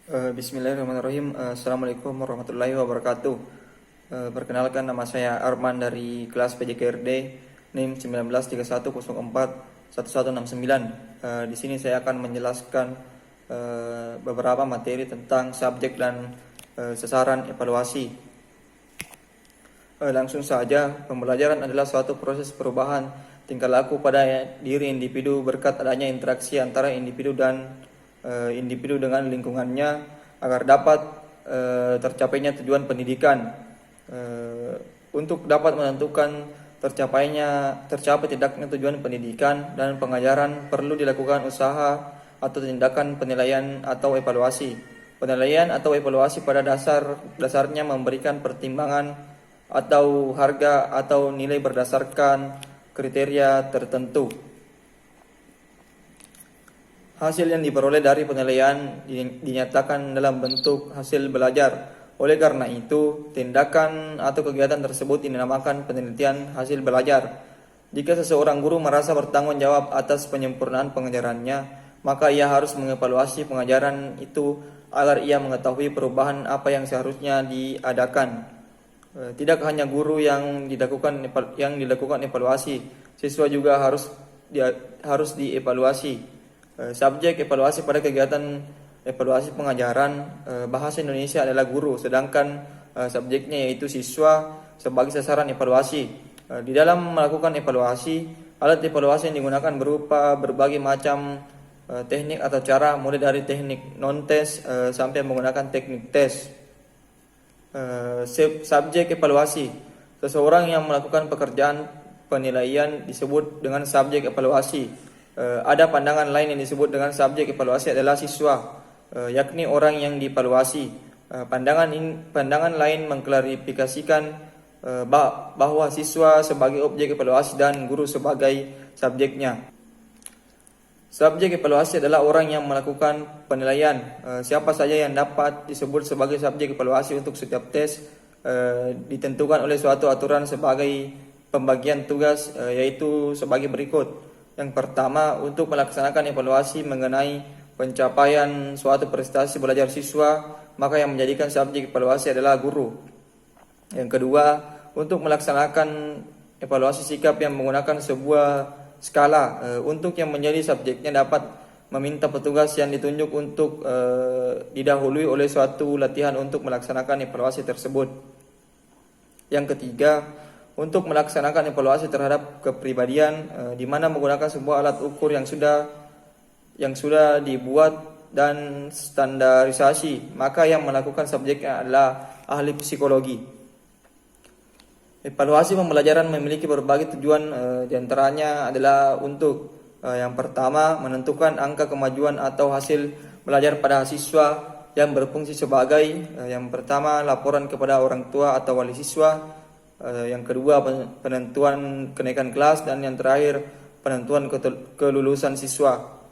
Bismillahirrahmanirrahim. Assalamualaikum warahmatullahi wabarakatuh. Perkenalkan, nama saya Arman dari kelas PJKRD NIM 1931041169. Di sini saya akan menjelaskan beberapa materi tentang subjek dan sasaran evaluasi. Langsung saja, pembelajaran adalah suatu proses perubahan tingkah laku pada diri individu berkat adanya interaksi antara individu dengan lingkungannya agar dapat tercapainya tujuan pendidikan. Untuk dapat menentukan tercapai tidaknya tujuan pendidikan dan pengajaran perlu dilakukan usaha atau tindakan penilaian atau evaluasi. Penilaian atau evaluasi pada dasarnya memberikan pertimbangan atau harga atau nilai berdasarkan kriteria tertentu. Hasil yang diperoleh dari penilaian dinyatakan dalam bentuk hasil belajar. Oleh karena itu, tindakan atau kegiatan tersebut dinamakan penelitian hasil belajar. Jika seseorang guru merasa bertanggung jawab atas penyempurnaan pengajarannya, maka ia harus mengevaluasi pengajaran itu agar ia mengetahui perubahan apa yang seharusnya diadakan. Tidak hanya guru yang dilakukan evaluasi, siswa juga harus dievaluasi. Subjek evaluasi pada kegiatan evaluasi pengajaran bahasa Indonesia adalah guru, sedangkan subjeknya yaitu siswa sebagai sasaran evaluasi. Di dalam melakukan evaluasi, alat evaluasi yang digunakan berupa berbagai macam teknik atau cara, mulai dari teknik non-tes sampai menggunakan teknik tes. Subjek evaluasi, seseorang yang melakukan pekerjaan penilaian disebut dengan subjek evaluasi. Ada pandangan lain yang disebut dengan subjek evaluasi adalah siswa, yakni orang yang dievaluasi. Pandangan lain mengklarifikasikan bahwa siswa sebagai objek evaluasi dan guru sebagai subjeknya. Subjek evaluasi adalah orang yang melakukan penilaian. Siapa saja yang dapat disebut sebagai subjek evaluasi untuk setiap tes ditentukan oleh suatu aturan sebagai pembagian tugas, yaitu sebagai berikut. Yang pertama, untuk melaksanakan evaluasi mengenai pencapaian suatu prestasi belajar siswa, maka yang menjadikan subjek evaluasi adalah guru. Yang kedua, untuk melaksanakan evaluasi sikap yang menggunakan sebuah skala, untuk yang menjadi subjeknya dapat meminta petugas yang ditunjuk untuk didahului oleh suatu latihan untuk melaksanakan evaluasi tersebut. Yang ketiga, untuk melaksanakan evaluasi terhadap kepribadian, di mana menggunakan sebuah alat ukur yang sudah dibuat dan standarisasi, maka yang melakukan subjeknya adalah ahli psikologi. Evaluasi pembelajaran memiliki berbagai tujuan, diantaranya adalah untuk yang pertama, menentukan angka kemajuan atau hasil belajar pada siswa yang berfungsi sebagai yang pertama, laporan kepada orang tua atau wali siswa. Yang kedua, penentuan kenaikan kelas, dan yang terakhir penentuan kelulusan siswa.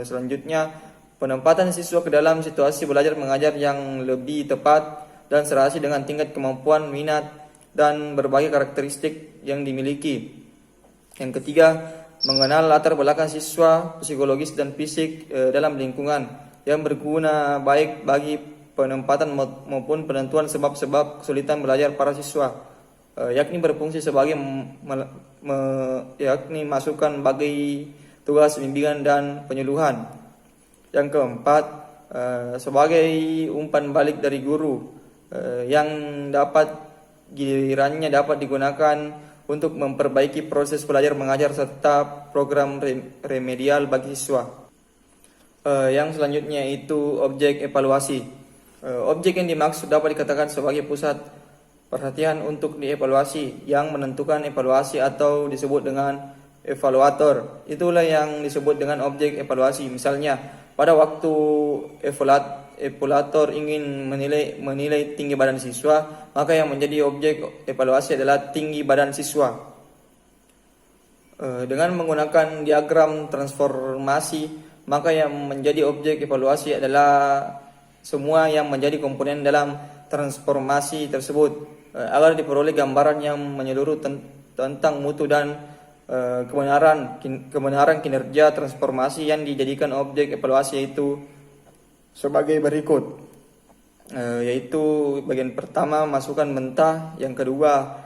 Selanjutnya, penempatan siswa ke dalam situasi belajar mengajar yang lebih tepat dan serasi dengan tingkat kemampuan, minat, dan berbagai karakteristik yang dimiliki. Yang ketiga, mengenal latar belakang siswa, psikologis dan fisik dalam lingkungan yang berguna baik bagi penempatan maupun penentuan sebab-sebab kesulitan belajar para siswa. Yakni berfungsi sebagai masukan bagi tugas bimbingan dan penyuluhan. Yang keempat, sebagai umpan balik dari guru yang gilirannya dapat digunakan untuk memperbaiki proses belajar mengajar serta program remedial bagi siswa. Yang selanjutnya itu objek evaluasi. Objek yang dimaksud dapat dikatakan sebagai pusat perhatian untuk dievaluasi, yang menentukan evaluasi atau disebut dengan evaluator. Itulah yang disebut dengan objek evaluasi. Misalnya, pada waktu evaluator ingin menilai tinggi badan siswa, maka yang menjadi objek evaluasi adalah tinggi badan siswa. Dengan menggunakan diagram transformasi, maka yang menjadi objek evaluasi adalah semua yang menjadi komponen dalam transformasi tersebut, agar diperoleh gambaran yang menyeluruh tentang mutu dan kebenaran kinerja transformasi yang dijadikan objek evaluasi, yaitu sebagai berikut, yaitu bagian pertama masukan mentah, yang kedua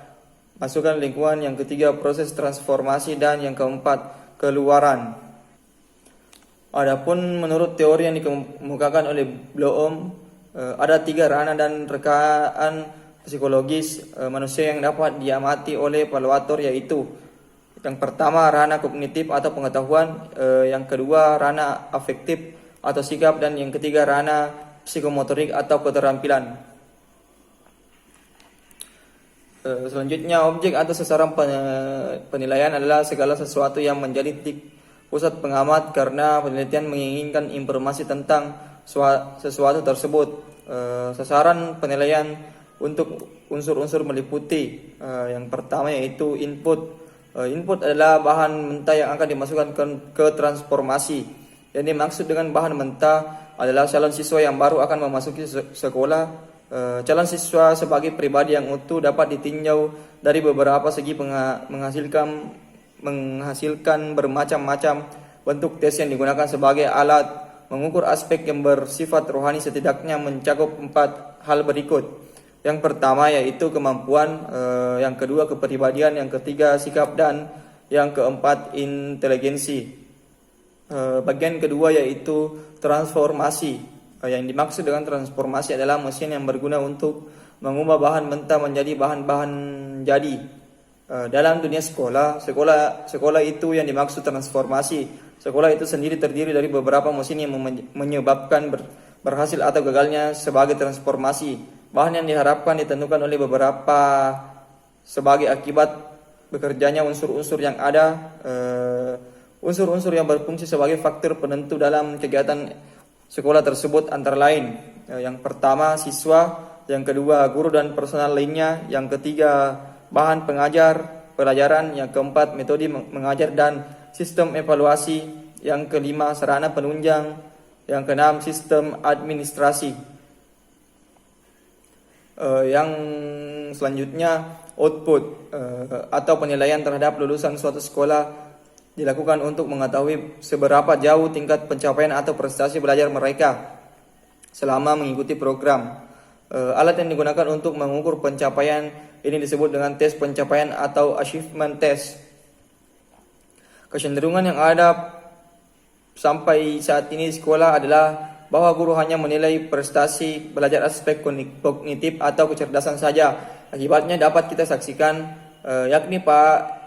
masukan lingkungan, yang ketiga proses transformasi, dan yang keempat keluaran. Adapun menurut teori yang dikemukakan oleh Bloom, ada 3 ranah dan rekaan psikologis manusia yang dapat diamati oleh evaluator, yaitu yang pertama ranah kognitif atau pengetahuan, yang kedua ranah afektif atau sikap, dan yang ketiga ranah psikomotorik atau keterampilan. Selanjutnya, objek atau sasaran penilaian adalah segala sesuatu yang menjadi titik pusat pengamat karena penelitian menginginkan informasi tentang sesuatu tersebut. Sasaran penilaian untuk unsur-unsur meliputi yang pertama yaitu input. Input adalah bahan mentah yang akan dimasukkan ke transformasi. Yang dimaksud dengan bahan mentah adalah calon siswa yang baru akan memasuki sekolah. Calon siswa sebagai pribadi yang utuh dapat ditinjau dari beberapa segi, menghasilkan bermacam-macam bentuk tes yang digunakan sebagai alat mengukur aspek yang bersifat rohani, setidaknya mencakup 4 hal berikut. Yang pertama yaitu kemampuan, yang kedua kepribadian, yang ketiga sikap, dan yang keempat inteligensi. Bagian kedua yaitu transformasi. Yang dimaksud dengan transformasi adalah mesin yang berguna untuk mengubah bahan mentah menjadi bahan-bahan jadi. Dalam dunia sekolah itu yang dimaksud transformasi. Sekolah itu sendiri terdiri dari beberapa mesin yang menyebabkan berhasil atau gagalnya sebagai transformasi. Bahan yang diharapkan ditentukan oleh beberapa sebagai akibat bekerjanya unsur-unsur yang ada. Unsur-unsur yang berfungsi sebagai faktor penentu dalam kegiatan sekolah tersebut antara lain, yang pertama siswa, yang kedua guru dan personal lainnya, yang ketiga bahan pelajaran, yang keempat metode mengajar dan sistem evaluasi, yang kelima sarana penunjang, yang keenam sistem administrasi. Yang selanjutnya output atau penilaian terhadap lulusan suatu sekolah dilakukan untuk mengetahui seberapa jauh tingkat pencapaian atau prestasi belajar mereka selama mengikuti program. Alat yang digunakan untuk mengukur pencapaian ini disebut dengan tes pencapaian atau achievement test. Kecenderungan yang ada sampai saat ini di sekolah adalah bahwa guru hanya menilai prestasi belajar aspek kognitif atau kecerdasan saja. Akibatnya dapat kita saksikan yakni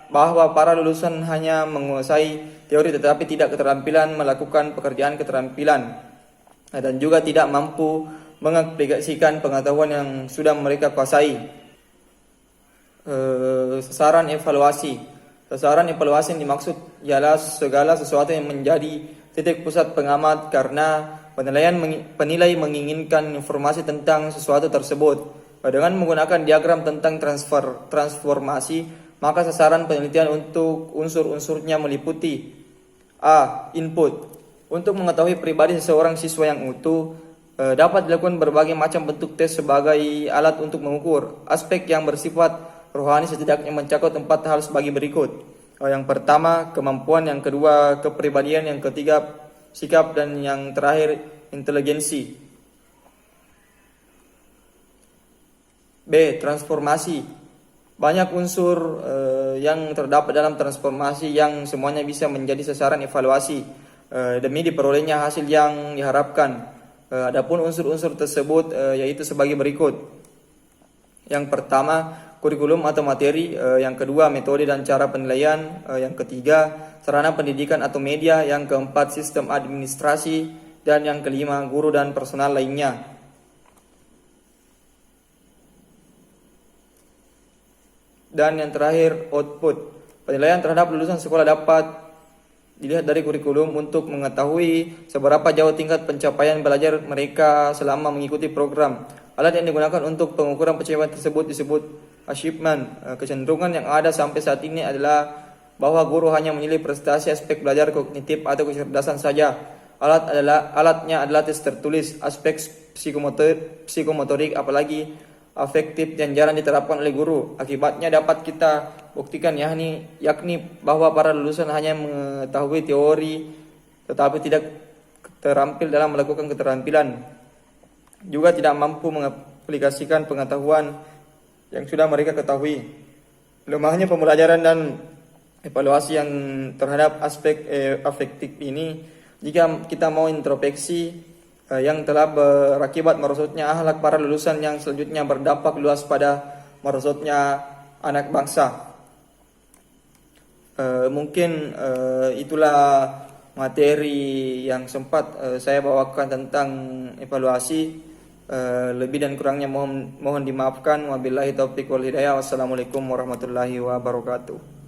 bahwa para lulusan hanya menguasai teori tetapi tidak keterampilan melakukan pekerjaan keterampilan, dan juga tidak mampu mengaplikasikan pengetahuan yang sudah mereka kuasai. Sasaran evaluasi yang dimaksud ialah segala sesuatu yang menjadi titik pusat pengamat karena penilai menginginkan informasi tentang sesuatu tersebut. Dengan menggunakan diagram tentang transformasi, maka sasaran penelitian untuk unsur-unsurnya meliputi: A. Input. Untuk mengetahui pribadi seseorang siswa yang utuh, dapat dilakukan berbagai macam bentuk tes sebagai alat untuk mengukur aspek yang bersifat rohani, setidaknya mencakup 4 hal sebagai berikut. Yang pertama kemampuan, yang kedua kepribadian, yang ketiga sikap, dan yang terakhir inteligensi. B. Transformasi. Banyak unsur yang terdapat dalam transformasi yang semuanya bisa menjadi sasaran evaluasi demi diperolehnya hasil yang diharapkan. Adapun unsur-unsur tersebut yaitu sebagai berikut. Yang pertama kurikulum atau materi, yang kedua metode dan cara penilaian, yang ketiga sarana pendidikan atau media, yang keempat sistem administrasi, dan yang kelima guru dan personal lainnya. Dan yang terakhir output. Penilaian terhadap lulusan sekolah dapat dilihat dari kurikulum untuk mengetahui seberapa jauh tingkat pencapaian belajar mereka selama mengikuti program. Alat yang digunakan untuk pengukuran pencapaian tersebut disebut achievement. Kecenderungan yang ada sampai saat ini adalah bahwa guru hanya menilai prestasi aspek belajar kognitif atau kecerdasan saja. Alatnya adalah tes tertulis, aspek psikomotorik apalagi afektif yang jarang diterapkan oleh guru. Akibatnya dapat kita buktikan yakni bahwa para lulusan hanya mengetahui teori tetapi tidak terampil dalam melakukan keterampilan, juga tidak mampu mengaplikasikan pengetahuan yang sudah mereka ketahui. Lemahnya pembelajaran dan evaluasi yang terhadap aspek afektif ini, jika kita mau introspeksi, yang telah berakibat merosotnya akhlak para lulusan yang selanjutnya berdampak luas pada merosotnya anak bangsa. Mungkin itulah materi yang sempat saya bawakan tentang evaluasi. Lebih dan kurangnya mohon dimaafkan. Wabillahi taufiq wal hidayah. Wassalamualaikum warahmatullahi wabarakatuh.